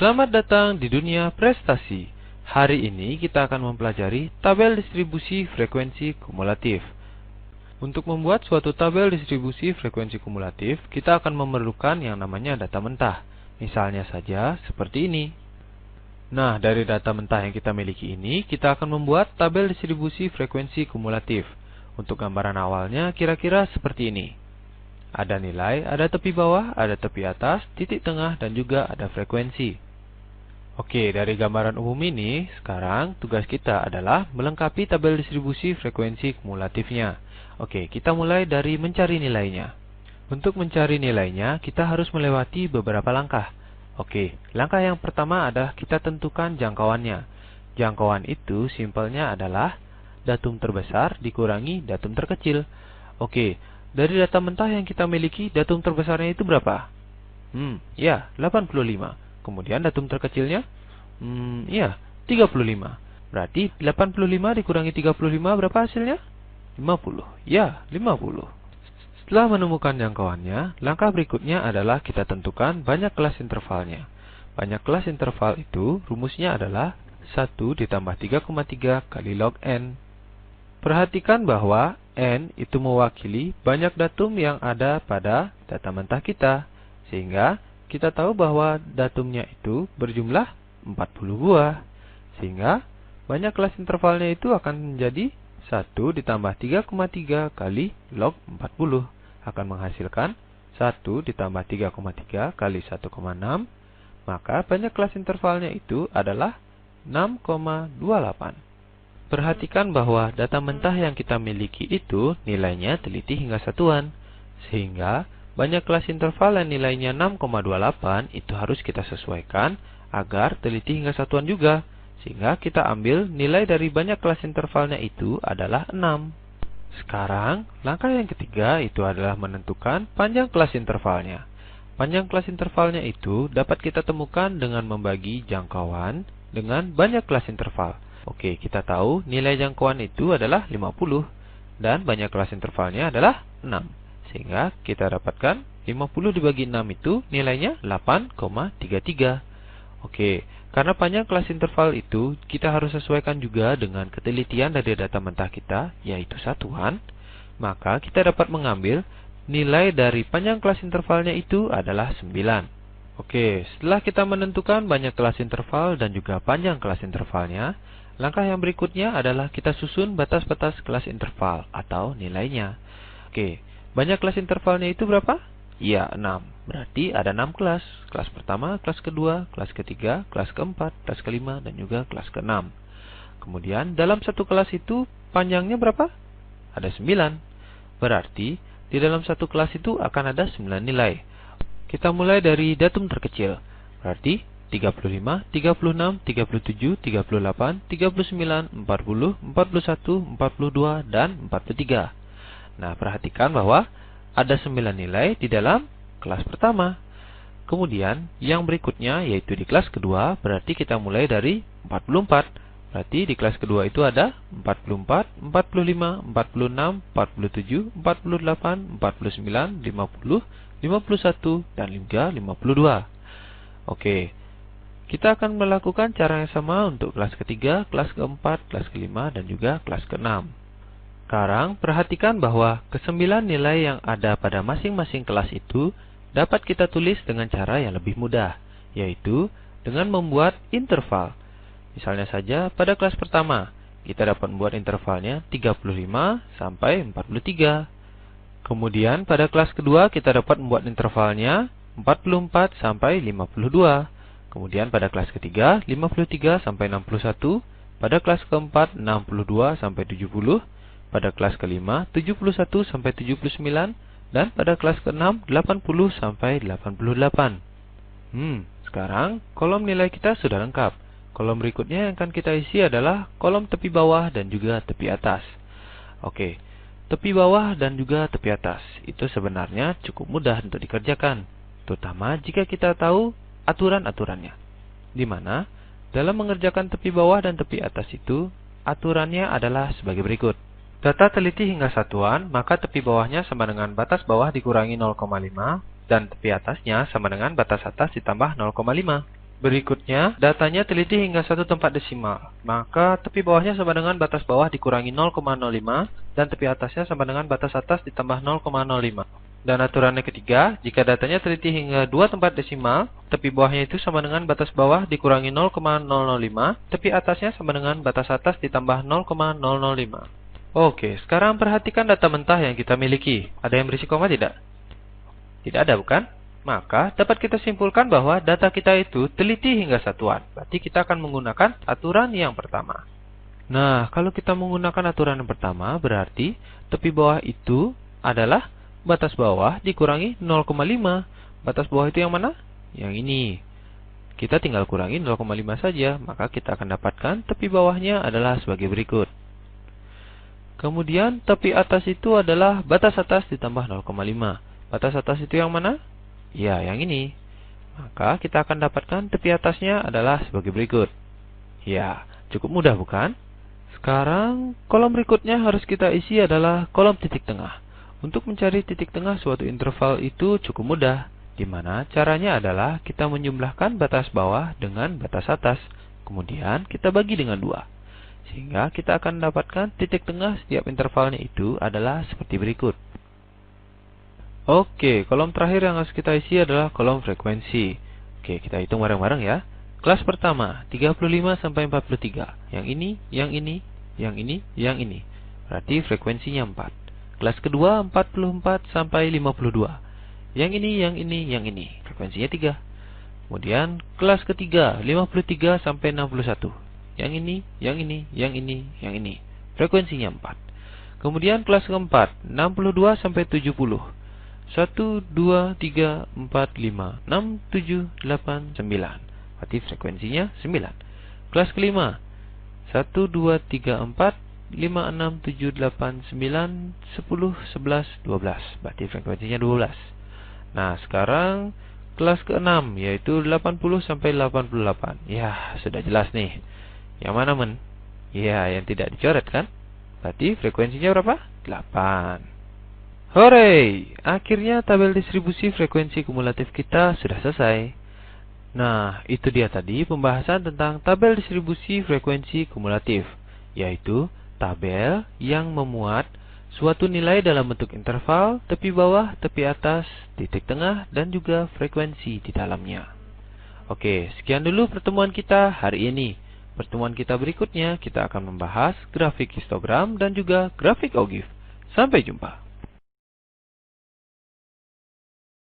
Selamat datang di dunia prestasi. Hari ini kita akan mempelajari tabel distribusi frekuensi kumulatif. Untuk membuat suatu tabel distribusi frekuensi kumulatif, kita akan memerlukan yang namanya data mentah. Misalnya saja seperti ini. Nah, dari data mentah yang kita miliki ini, kita akan membuat tabel distribusi frekuensi kumulatif. Untuk gambaran awalnya kira-kira seperti ini. Ada nilai, ada tepi bawah, ada tepi atas, titik tengah, dan juga ada frekuensi. Oke, dari gambaran umum ini, sekarang tugas kita adalah melengkapi tabel distribusi frekuensi kumulatifnya. Oke, kita mulai dari mencari nilainya. Untuk mencari nilainya, kita harus melewati beberapa langkah. Oke, langkah yang pertama adalah kita tentukan jangkauannya. Jangkauan itu simpelnya adalah datum terbesar dikurangi datum terkecil. Oke, dari data mentah yang kita miliki, datum terbesarnya itu berapa? Ya, 85. Kemudian datum terkecilnya? Ya, 35. Berarti 85 dikurangi 35 berapa hasilnya? 50. Ya, 50. Setelah menemukan jangkauannya, langkah berikutnya adalah kita tentukan banyak kelas intervalnya. Banyak kelas interval itu rumusnya adalah 1 ditambah 3,3 kali log n. Perhatikan bahwa n itu mewakili banyak datum yang ada pada data mentah kita, sehingga kita tahu bahwa datumnya itu berjumlah 40 buah. Sehingga banyak kelas intervalnya itu akan menjadi 1 ditambah 3,3 kali log 40 akan menghasilkan 1 ditambah 3,3 kali 1,6. Maka banyak kelas intervalnya itu adalah 6,28. Perhatikan bahwa data mentah yang kita miliki itu nilainya teliti hingga satuan. Sehingga banyak kelas interval yang nilainya 6,28 itu harus kita sesuaikan agar teliti hingga satuan juga. Sehingga kita ambil nilai dari banyak kelas intervalnya itu adalah 6. Sekarang, langkah yang ketiga itu adalah menentukan panjang kelas intervalnya. Panjang kelas intervalnya itu dapat kita temukan dengan membagi jangkauan dengan banyak kelas interval. Oke, kita tahu nilai jangkauan itu adalah 50 dan banyak kelas intervalnya adalah 6. Sehingga kita dapatkan 50 dibagi 6 itu nilainya 8,33. Oke, karena panjang kelas interval itu kita harus sesuaikan juga dengan ketelitian dari data mentah kita, yaitu satuan. Maka kita dapat mengambil nilai dari panjang kelas intervalnya itu adalah 9. Oke, setelah kita menentukan banyak kelas interval dan juga panjang kelas intervalnya, langkah yang berikutnya adalah kita susun batas-batas kelas interval atau nilainya. Oke, banyak kelas intervalnya itu berapa? Ya, 6. Berarti ada 6 kelas. Kelas pertama, kelas kedua, kelas ketiga, kelas keempat, kelas kelima, dan juga kelas keenam. Kemudian dalam satu kelas itu panjangnya berapa? Ada 9. Berarti di dalam satu kelas itu akan ada 9 nilai. Kita mulai dari datum terkecil. Berarti 35, 36, 37, 38, 39, 40, 41, 42, dan 43. Nah, perhatikan bahwa ada 9 nilai di dalam kelas pertama. Kemudian, yang berikutnya yaitu di kelas kedua, berarti kita mulai dari 44. Berarti di kelas kedua itu ada 44, 45, 46, 47, 48, 49, 50, 51, dan juga 52. Oke. Kita akan melakukan cara yang sama untuk kelas ketiga, kelas keempat, kelas kelima, dan juga kelas keenam. Sekarang, perhatikan bahwa ke-9 nilai yang ada pada masing-masing kelas itu dapat kita tulis dengan cara yang lebih mudah, yaitu dengan membuat interval. Misalnya saja, pada kelas pertama, kita dapat membuat intervalnya 35 sampai 43. Kemudian, pada kelas kedua, kita dapat membuat intervalnya 44 sampai 52. Kemudian pada kelas ketiga 53 sampai 61, pada kelas keempat 62 sampai 70, pada kelas kelima 71 sampai 79, dan pada kelas keenam 80 sampai 88. Sekarang kolom nilai kita sudah lengkap. Kolom berikutnya yang akan kita isi adalah kolom tepi bawah dan juga tepi atas. Oke, tepi bawah dan juga tepi atas itu sebenarnya cukup mudah untuk dikerjakan, terutama jika kita tahu aturan-aturannya, di mana dalam mengerjakan tepi bawah dan tepi atas itu aturannya adalah sebagai berikut. Data teliti hingga satuan, maka tepi bawahnya sama dengan batas bawah dikurangi 0,5 dan tepi atasnya sama dengan batas atas ditambah 0,5. Berikutnya, datanya teliti hingga satu tempat desimal. Maka tepi bawahnya sama dengan batas bawah dikurangi 0,05 dan tepi atasnya sama dengan batas atas ditambah 0,05. Dan aturannya ketiga, jika datanya teliti hingga dua tempat desimal, tepi bawahnya itu sama dengan batas bawah dikurangi 0,005, tepi atasnya sama dengan batas atas ditambah 0,005. Oke, sekarang perhatikan data mentah yang kita miliki. Ada yang berisi koma tidak? Tidak ada, bukan? Maka dapat kita simpulkan bahwa data kita itu teliti hingga satuan. Berarti kita akan menggunakan aturan yang pertama. Nah, kalau kita menggunakan aturan yang pertama, berarti tepi bawah itu adalah batas bawah dikurangi 0,5. Batas bawah itu yang mana? Yang ini. Kita tinggal kurangi 0,5 saja, maka kita akan dapatkan tepi bawahnya adalah sebagai berikut. Kemudian tepi atas itu adalah batas atas ditambah 0,5. Batas atas itu yang mana? Ya, yang ini. Maka kita akan dapatkan tepi atasnya adalah sebagai berikut. Ya, cukup mudah bukan? Sekarang, kolom berikutnya harus kita isi adalah kolom titik tengah. Untuk mencari titik tengah suatu interval itu cukup mudah. Di mana caranya adalah kita menjumlahkan batas bawah dengan batas atas. Kemudian kita bagi dengan 2. Sehingga kita akan mendapatkan titik tengah setiap intervalnya itu adalah seperti berikut. Oke, kolom terakhir yang harus kita isi adalah kolom frekuensi. Oke, kita hitung bareng-bareng ya. Kelas pertama, 35 sampai 43. Yang ini, yang ini, yang ini, yang ini. Berarti frekuensinya 4. Kelas kedua, 44 sampai 52. Yang ini, yang ini, yang ini. Frekuensinya 3. Kemudian, kelas ketiga, 53 sampai 61. Yang ini, yang ini, yang ini, yang ini. Frekuensinya 4. Kemudian, kelas keempat, 62 sampai 70. 1, 2, 3, 4, 5, 6, 7, 8, 9. Berarti frekuensinya 9. Kelas kelima 1, 2, 3, 4, 5, 6, 7, 8, 9, 10, 11, 12. Berarti frekuensinya 12. Nah, sekarang kelas ke-6 yaitu 80 sampai 88. Ya, sudah jelas nih. Yang mana men? Ya, yang tidak dicoret kan? Berarti frekuensinya berapa? 8. Hore! Akhirnya tabel distribusi frekuensi kumulatif kita sudah selesai. Nah, itu dia tadi pembahasan tentang tabel distribusi frekuensi kumulatif, yaitu tabel yang memuat suatu nilai dalam bentuk interval, tepi bawah, tepi atas, titik tengah, dan juga frekuensi di dalamnya. Oke, sekian dulu pertemuan kita hari ini. Pertemuan kita berikutnya kita akan membahas grafik histogram dan juga grafik OGIF. Sampai jumpa.